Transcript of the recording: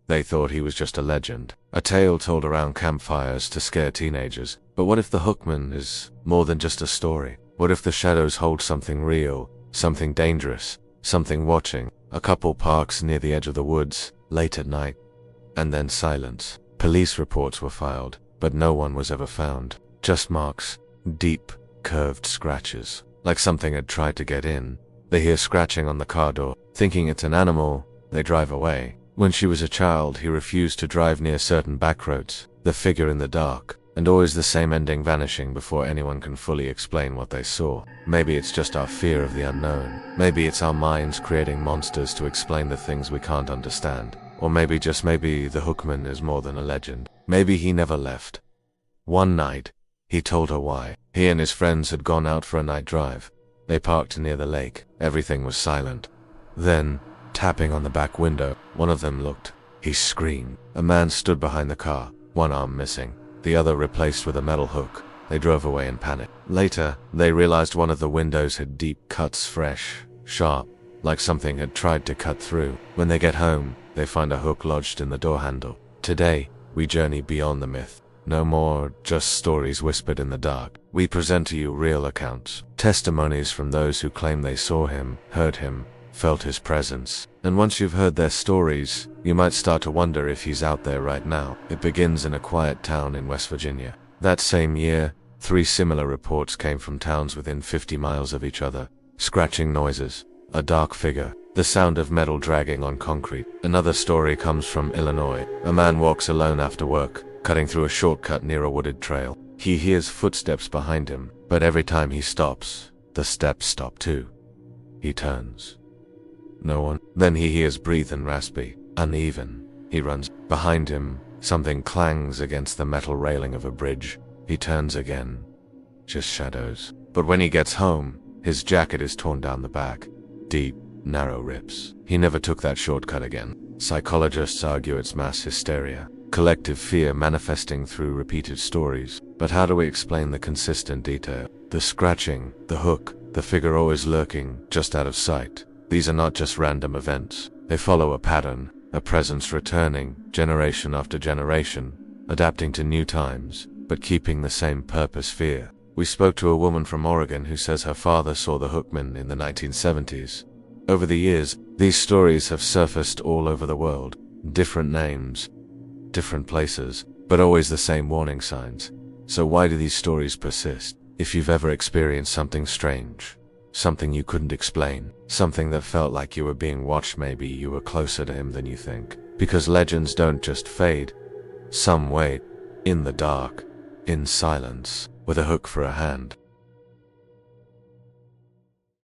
They thought he was just a legend, a tale told around campfires to scare teenagers. But what if the Hookman is more than just a story? What if the shadows hold something real, something dangerous, something watching? A couple parks near the edge of the woods, late at night. And then silence. Police reports were filed, but no one was ever found. Just marks, deep, curved scratches, like something had tried to get in. They hear scratching on the car door. Thinking it's an animal, they drive away. When she was a child, he refused to drive near certain back roads. The figure in the dark, and always the same ending, vanishing before anyone can fully explain what they saw. Maybe it's just our fear of the unknown. Maybe it's our minds creating monsters to explain the things we can't understand. Or maybe, just maybe, the Hookman is more than a legend. Maybe he never left. One night, he told her why. He and his friends had gone out for a night drive. They parked near the lake. Everything was silent. Then, tapping on the back window, one of them looked. He screamed. A man stood behind the car, one arm missing, the other replaced with a metal hook. They drove away in panic. Later, they realized one of the windows had deep cuts, fresh, sharp, like something had tried to cut through. When they get home, they find a hook lodged in the door handle. Today, we journey beyond the myth. No more just stories whispered in the dark. We present to you real accounts, testimonies from those who claim they saw him, heard him, felt his presence. And once you've heard their stories, you might start to wonder if he's out there right now. It begins in a quiet town in West Virginia. That same year, 3 similar reports came from towns within 50 miles of each other. Scratching noises, a dark figure, the sound of metal dragging on concrete. Another story comes from Illinois. A man walks alone after work, cutting through a shortcut near a wooded trail. He hears footsteps behind him, but every time he stops, the steps stop too. He turns. No one. Then he hears breathing, raspy, uneven. He runs. Behind him, something clangs against the metal railing of a bridge. He turns again. Just shadows. But when he gets home, his jacket is torn down the back. Deep, narrow rips. He never took that shortcut again. Psychologists argue it's mass hysteria, collective fear manifesting through repeated stories. But how do we explain the consistent detail? The scratching, the hook, the figure always lurking, just out of sight. These are not just random events. They follow a pattern, a presence returning, generation after generation, adapting to new times, but keeping the same purpose: fear. We spoke to a woman from Oregon who says her father saw the Hookman in the 1970s. Over the years, these stories have surfaced all over the world. Different names, different places, but always the same warning signs. So why do these stories persist? If you've ever experienced something strange, something you couldn't explain, something that felt like you were being watched, maybe you were closer to him than you think. Because legends don't just fade. Some wait, in the dark, in silence, with a hook for a hand.